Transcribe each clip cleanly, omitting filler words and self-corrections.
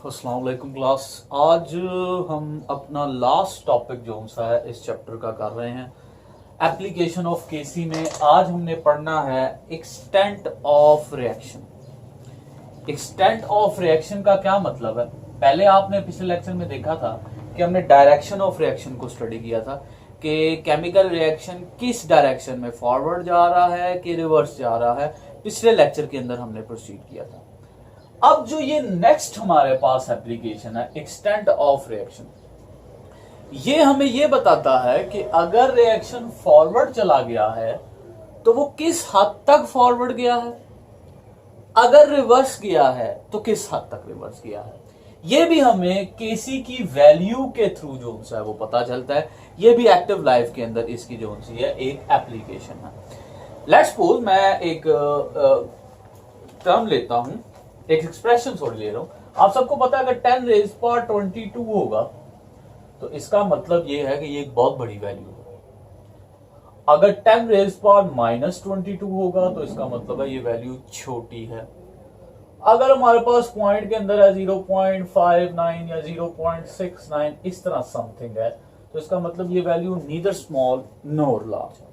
अस्सलाम वालेकुम क्लास। आज हम अपना लास्ट टॉपिक जो सा है इस चैप्टर का कर रहे हैं एप्लीकेशन ऑफ केसी में। आज हमने पढ़ना है extent of reaction. Extent of reaction का क्या मतलब है? पहले आपने पिछले लेक्चर में देखा था कि हमने डायरेक्शन ऑफ रिएक्शन को स्टडी किया था कि केमिकल रिएक्शन किस डायरेक्शन में फॉरवर्ड जा रहा है कि रिवर्स जा रहा है। पिछले लेक्चर के अंदर हमने प्रोसीड किया था। अब जो ये नेक्स्ट हमारे पास एप्लीकेशन है एक्सटेंट ऑफ रिएक्शन, ये हमें ये बताता है कि अगर रिएक्शन फॉरवर्ड चला गया है तो वो किस हद तक फॉरवर्ड गया है, अगर रिवर्स गया है तो किस हद तक रिवर्स गया है। ये भी हमें केसी की वैल्यू के थ्रू जो है वो पता चलता है। ये भी एक्टिव लाइफ के अंदर इसकी जो है एक एप्लीकेशन है। लेट्स सपोज मैं एक टर्म लेता हूं, एक एक्सप्रेशन सॉरी ले रहा हूं। आप सबको पता है अगर 10 रेज पावर 22 होगा तो इसका मतलब ये है कि ये एक बहुत बड़ी वैल्यू है। अगर 10 रेज पावर -22 होगा तो इसका मतलब है ये वैल्यू छोटी है। अगर हमारे पास पॉइंट के अंदर है 0.59 या 0.69 इस तरह समथिंग है तो इसका मतलब ये value neither small nor large है।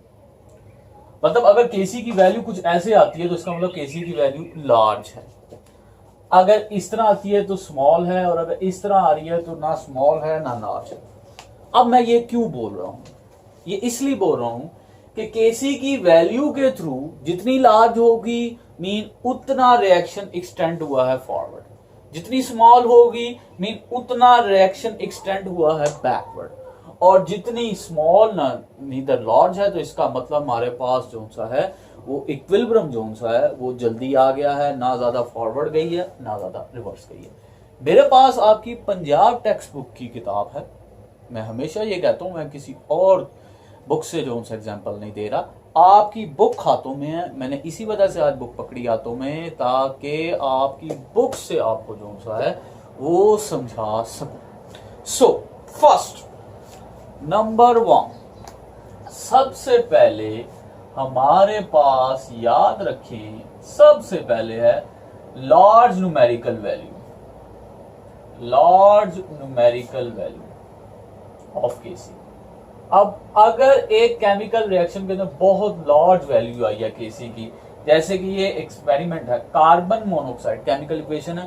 मतलब अगर केसी की वैल्यू कुछ ऐसे आती है तो इसका मतलब केसी की वैल्यू लार्ज है। अगर इस तरह आती है तो स्मॉल है और अगर इस तरह आ रही है तो ना स्मॉल है ना लार्ज है। अब मैं ये क्यों बोल रहा हूं? ये इसलिए बोल रहा हूं कि केसी की वैल्यू के थ्रू जितनी लार्ज होगी मीन उतना रिएक्शन एक्सटेंड हुआ है फॉरवर्ड, जितनी स्मॉल होगी मीन उतना रिएक्शन एक्सटेंड हुआ है बैकवर्ड, और जितनी स्मॉल ना नीदर लार्ज है तो इसका मतलब हमारे पास जो सा है वो इक्विलिब्रियम जो सा है वो जल्दी आ गया है, ना ज्यादा फॉरवर्ड गई है ना ज्यादा रिवर्स गई है। मेरे पास आपकी पंजाब टेक्स्ट बुक की किताब है। मैं हमेशा ये कहता हूं मैं किसी और बुक से जो सा एग्जांपल नहीं दे रहा, आपकी बुक हाथों में है। मैंने इसी वजह से आज बुक पकड़ी हाथों में ताकि आपकी बुक से आपको जो सा है वो समझा सकूं। सो फर्स्ट नंबर 1, सबसे पहले हमारे पास याद रखें सबसे पहले है large numerical value, large numerical value of KC. अब अगर एक केमिकल रिएक्शन के अंदर बहुत लार्ज वैल्यू आई है केसी की, जैसे कि ये एक्सपेरिमेंट है कार्बन मोनोऑक्साइड, केमिकल इक्वेशन है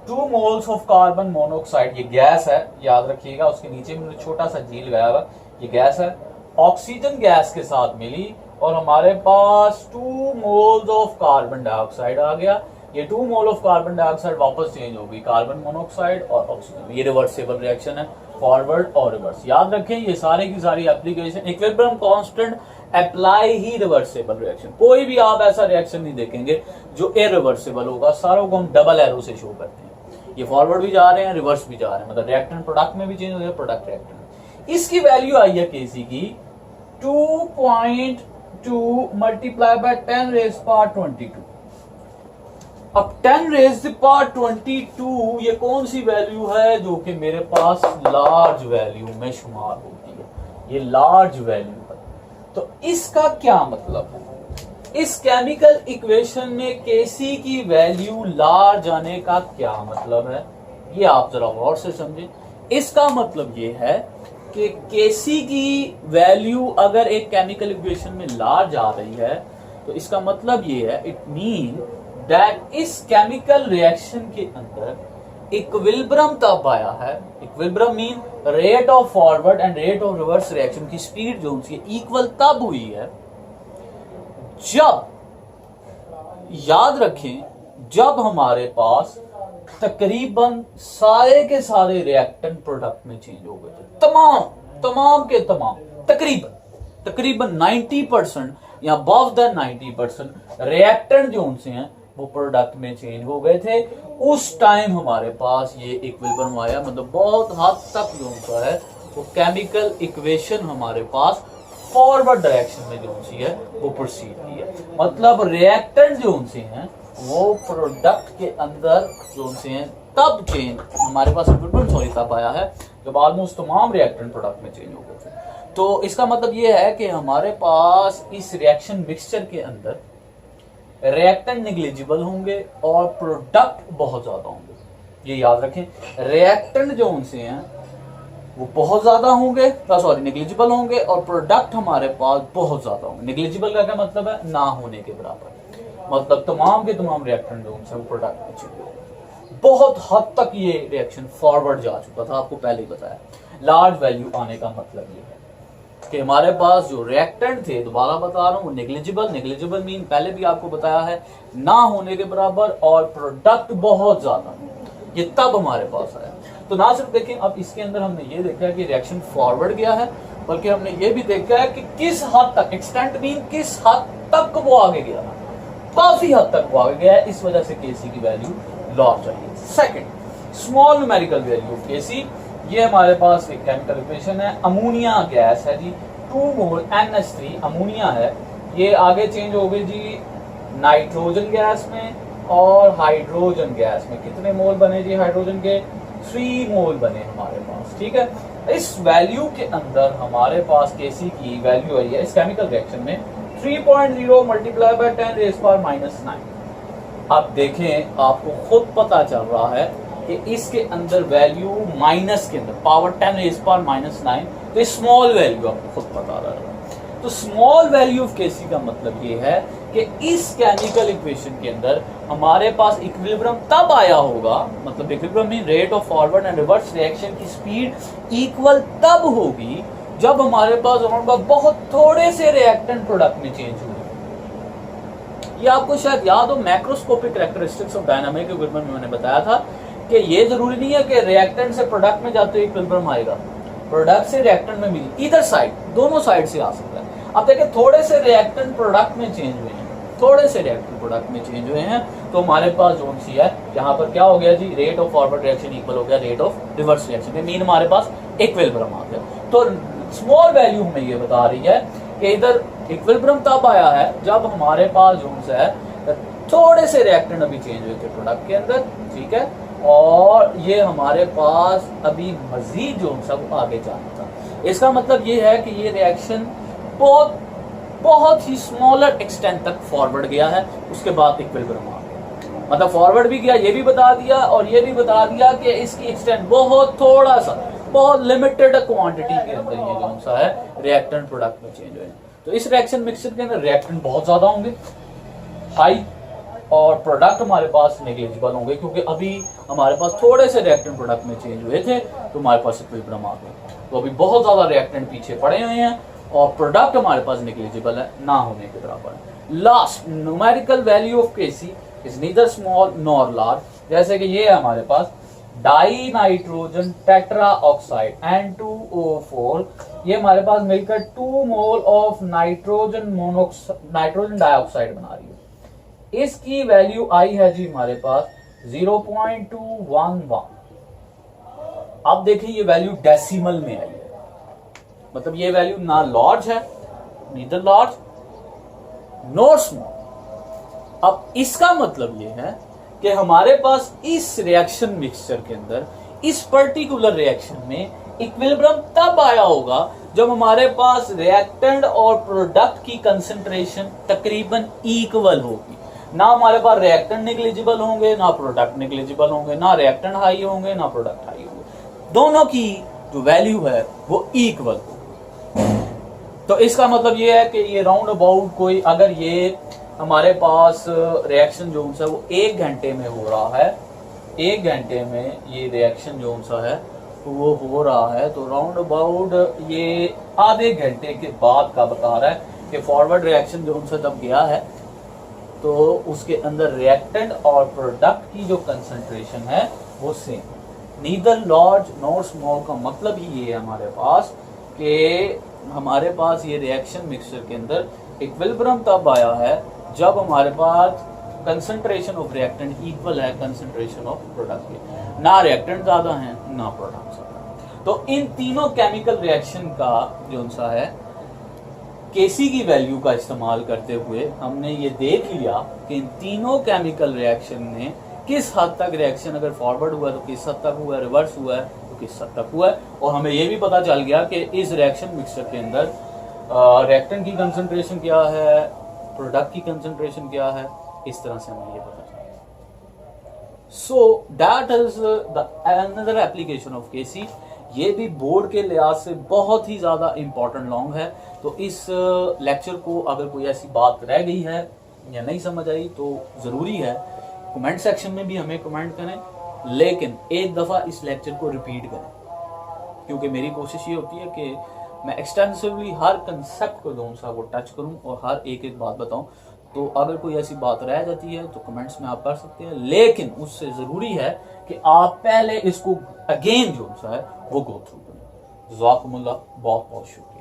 2 मोल्स ऑफ कार्बन मोनोऑक्साइड, ये गैस है याद रखिएगा, उसके नीचे में छोटा सा झील गया हुआ, ये गैस है, ऑक्सीजन गैस के साथ मिली और हमारे पास 2 मोल्स ऑफ कार्बन डाइऑक्साइड आ गया। ये 2 मोल ऑफ कार्बन डाइऑक्साइड वापस चेंज होगी कार्बन मोनोऑक्साइड और ऑक्सीजन। ये रिवर्सेबल रिएक्शन है, फॉरवर्ड और रिवर्स। याद रखें ये सारे की सारी एप्लीकेशन इक्विलिब्रियम कांस्टेंट अप्लाई ही रिवर्सेबल रिएक्शन। कोई भी आप ऐसा रिएक्शन नहीं देखेंगे जो इरिवर्सेबल होगा, सारों को हम डबल एरो से शो करते हैं। ये फॉरवर्ड भी जा रहे हैं रिवर्स भी जा रहे हैं, मतलब रिएक्टेंट प्रोडक्ट में भी चेंज हो गया, प्रोडक्ट रिएक्टेंट। इसकी वैल्यू आई है केसी की 2.2 मल्टीप्लाई बाय 10 रेज पावर 22। अब 10 रेज पावर 22 ये कौन सी वैल्यू है जो कि मेरे पास लार्ज वैल्यू में शुमार होती है, ये लार्ज वैल्यू है। तो इसका क्या मतलब है? इस केमिकल इक्वेशन में केसी की वैल्यू लार्ज आने का क्या मतलब है, ये आप जरा गौर से समझें। इसका मतलब ये है कि केसी की वैल्यू अगर एक केमिकल इक्वेशन में लार्ज आ रही है तो इसका मतलब ये है, इट मीन दैट इस केमिकल रिएक्शन के अंदर इक्विलिब्रियम तब आया है। Equilibrium mean rate of forward and rate of reverse reaction की स्पीड जो उनकी इक्वल तब हुई है जब, याद रखें, जब हमारे पास तकरीबन सारे के सारे रिएक्टेंट प्रोडक्ट में चेंज हो गए थे, तमाम के तमाम, तकरीबन 90% या अबव द 90% रिएक्टेंट जो उनसे हैं वो प्रोडक्ट में चेंज हो गए थे। उस टाइम हमारे पास ये इक्विलिब्रियम आया, मतलब बहुत हद तक जो उनका है वो केमिकल इक्वेशन हमारे पास फॉरवर्ड डायरेक्शन में जो उनसी है वो प्रोसीड की है। मतलब रिएक्टेंट जो उनसे हैं वो प्रोडक्ट के अंदर जो उनसे हैं तब चेंज हमारे पास इक्विलिब्रियम तब आया है जब ऑलमोस्ट तमाम रिएक्टेंट प्रोडक्ट में चेंज हो गए थे। तो इसका मतलब ये है कि हमारे पास इस रिएक्शन मिक्सचर के अंदर रिएक्टेंट निग्लिजिबल होंगे और प्रोडक्ट बहुत ज्यादा होंगे। ये याद रखें, रिएक्टेंट जो उनसे हैं वो बहुत ज्यादा होंगे, सॉरी नेग्लिजिबल होंगे, और प्रोडक्ट हमारे पास बहुत ज्यादा होंगे। नेग्लिजिबल का क्या मतलब है? ना होने के बराबर, मतलब तमाम के तमाम रिएक्टेंट जो उनसे वो प्रोडक्ट में चले गए। बहुत हद तक ये रिएक्शन फॉरवर्ड जा चुका था, आपको पहले ही बताया। लार्ज वैल्यू आने का मतलब ये है कि हमारे पास जो रिएक्टेंट थे, दोबारा बता रहा हूं, वो नेग्लिजिबल मीन पहले भी आपको बताया है, ना होने के बराबर, और प्रोडक्ट बहुत ज्यादा, ये तब हमारे पास आया। तो ना सिर्फ देखें, अब इसके अंदर हमने ये देखा है कि रिएक्शन फॉरवर्ड गया है, बल्कि हमने ये भी देखा है कि किस हद तक, एक्सटेंट मीन किस हद तक वो आगे गया है, काफी हद तक वो आगे गया है। इस वजह से केसी की वैल्यू लार्ज चाहिए। Second, small numerical value of KC, ये हमारे पास एक केमिकल इक्वेशन है, अमोनिया गैस है जी, 2 मोल NH3 अमोनिया है, ये आगे चेंज हो गई जी नाइट्रोजन गैस में और हाइड्रोजन गैस में। कितने मोल बने जी हाइड्रोजन के? 3 मोल बने हमारे पास, ठीक है। इस वैल्यू के अंदर हमारे पास केसी की वैल्यू आई है इस केमिकल रिएक्शन में 3.0 मल्टीप्लाई बाय 10⁻⁹। अब देखें, आपको खुद पता चल रहा है कि इसके अंदर वैल्यू माइनस के अंदर पावर 10⁻⁹, तो स्मॉल वैल्यू आपको खुद पता रहा है। तो स्मॉल वैल्यू ऑफ केसी का मतलब ये है कि इस केमिकल इक्वेशन के अंदर हमारे पास इक्विलिब्रियम तब आया होगा, मतलब equilibrium mean rate of forward and reverse reaction की स्पीड इक्वल तब होगी जब हमारे पास बहुत थोड़े से रिएक्टेंट प्रोडक्ट में चेंज हुए। ये आपको शायद याद हो, macroscopic characteristics of dynamic equilibrium में मैंने बताया था कि ये जरूरी नहीं है कि रिएक्टेंट से प्रोडक्ट में जाते हुए इक्विलिब्रियम आएगा, प्रोडक्ट से रिएक्टेंट में मिली, इधर साइड, दोनों साइड से आ सकता है। अब देखिए, थोड़े से रिएक्टेंट प्रोडक्ट में चेंज हुए हैं, थोड़े से रिएक्टेंट प्रोडक्ट में चेंज हुए हैं, तो हमारे पास जो सी है यहाँ पर क्या हो गया जी, rate of forward reaction equal हो गया rate of reverse reaction, mean हमारे पास इक्विलिब्रियम आ गया। तो स्मॉल वैल्यू हमें ये बता रही है कि इधर इक्विलिब्रियम तब आया है जब हमारे पास जो है थोड़े से रिएक्टेंट अभी चेंज हुए थे प्रोडक्ट के अंदर, ठीक है, और ये हमारे पास अभी मजीद जो सब आगे जाना था। इसका मतलब ये है कि ये रिएक्शन बहुत ही स्मॉलर एक्सटेंट तक फॉरवर्ड गया है, उसके बाद इक्विलिब्रियम आ गया। मतलब फॉरवर्ड भी गया, ये भी बता दिया, और ये भी बता दिया कि इसकी एक्सटेंट बहुत थोड़ा सा, बहुत लिमिटेड क्वांटिटी के अंदर ये जो सा है रिएक्टेंट प्रोडक्ट में चेंज हुए। तो इस रिएक्शन मिक्सचर के अंदर रिएक्टेंट बहुत ज्यादा होंगे, हाई, और प्रोडक्ट हमारे पास नेग्लिजिबल होंगे, क्योंकि अभी हमारे पास थोड़े से रिएक्टेंट प्रोडक्ट में चेंज हुए थे, तो हमारे पास इक्विलिब्रियम आ गया। तो अभी बहुत ज्यादा रिएक्टेंट पीछे पड़े हुए हैं और प्रोडक्ट हमारे पास नेग्लिजिबल है, ना होने के बराबर। Last, numerical value of KC is neither small nor large. जैसे कि ये है हमारे पास di nitrogen tetra oxide N2O4, ये हमारे पास मिलकर 2 मोल ऑफ नाइट्रोजन डाइऑक्साइड बना रही है। इसकी वैल्यू आई है जी हमारे पास 0.211। अब देखिए, ये वैल्यू डेसिमल में आई है, मतलब ये वैल्यू ना लार्ज है, नीदर लार्ज नॉर स्मॉल। अब इसका मतलब ये है कि हमारे पास इस रिएक्शन मिक्सचर के अंदर, इस पर्टिकुलर रिएक्शन में इक्विलिब्रियम तब आया होगा जब हमारे पास रिएक्टेंट और प्रोडक्ट की कंसंट्रेशन तकरीबन इक्वल होगी। ना हमारे पास रिएक्टेंट नेग्लिजिबल होंगे, ना प्रोडक्ट नेग्लिजिबल होंगे, ना रिएक्टेंट हाई होंगे, ना प्रोडक्ट हाई होंगे, दोनों की जो वैल्यू है वो इक्वल होगी। तो इसका मतलब ये है कि ये राउंड अबाउट कोई, अगर ये हमारे पास रिएक्शन जो है वो 1 घंटे में हो रहा है, 1 घंटे में ये रिएक्शन जो सा है वो हो रहा है, तो राउंड अबाउट ये आधे घंटे के बाद का बता रहा है कि फॉरवर्ड रिएक्शन जो उनसे जब गया है तो उसके अंदर रिएक्टेंट और प्रोडक्ट की जो कंसंट्रेशन है वो same, neither large nor small. का मतलब ही ये है हमारे पास कि हमारे पास ये रिएक्शन मिक्सचर के अंदर इक्विलिब्रियम तब आया है जब हमारे पास कंसंट्रेशन ऑफ रिएक्टेंट इक्वल है कंसंट्रेशन ऑफ प्रोडक्ट के, ना रिएक्टेंट ज्यादा है ना प्रोडक्ट ज्यादा। तो इन तीनों केमिकल रिएक्शन का जो सा है केसी की वैल्यू का इस्तेमाल करते हुए हमने ये देख लिया कि इन तीनों केमिकल रिएक्शन में किस हद तक रिएक्शन अगर फॉरवर्ड हुआ तो किस हद तक हुआ, रिवर्स हुआ है तो किस हद तक हुआ है, और हमें ये भी पता चल गया कि इस रिएक्शन मिक्सचर के अंदर रिएक्टेंट की कंसंट्रेशन क्या है, प्रोडक्ट की कंसंट्रेशन क्या है, इस तरह से हमें ये पता चला। So that is the another application of KC. ये भी बोर्ड के लिहाज से बहुत ही ज्यादा इंपॉर्टेंट लॉन्ग है। तो इस लेक्चर को अगर कोई ऐसी बात रह गई है या नहीं समझ आई तो जरूरी है कमेंट सेक्शन में भी हमें कमेंट करें, लेकिन एक दफा इस लेक्चर को रिपीट करें, क्योंकि मेरी कोशिश ये होती है कि मैं एक्सटेंसिवली हर कंसेप्ट को जो सा वो टच करूं और हर एक एक बात बताऊं। तो अगर कोई ऐसी बात रह जाती है तो कमेंट्स में आप कर सकते हैं, लेकिन उससे जरूरी है कि आप पहले इसको अगेन जो सा है वो गो थ्रू करें। जज़ाकुमुल्लाह, बहुत बहुत शुक्रिया।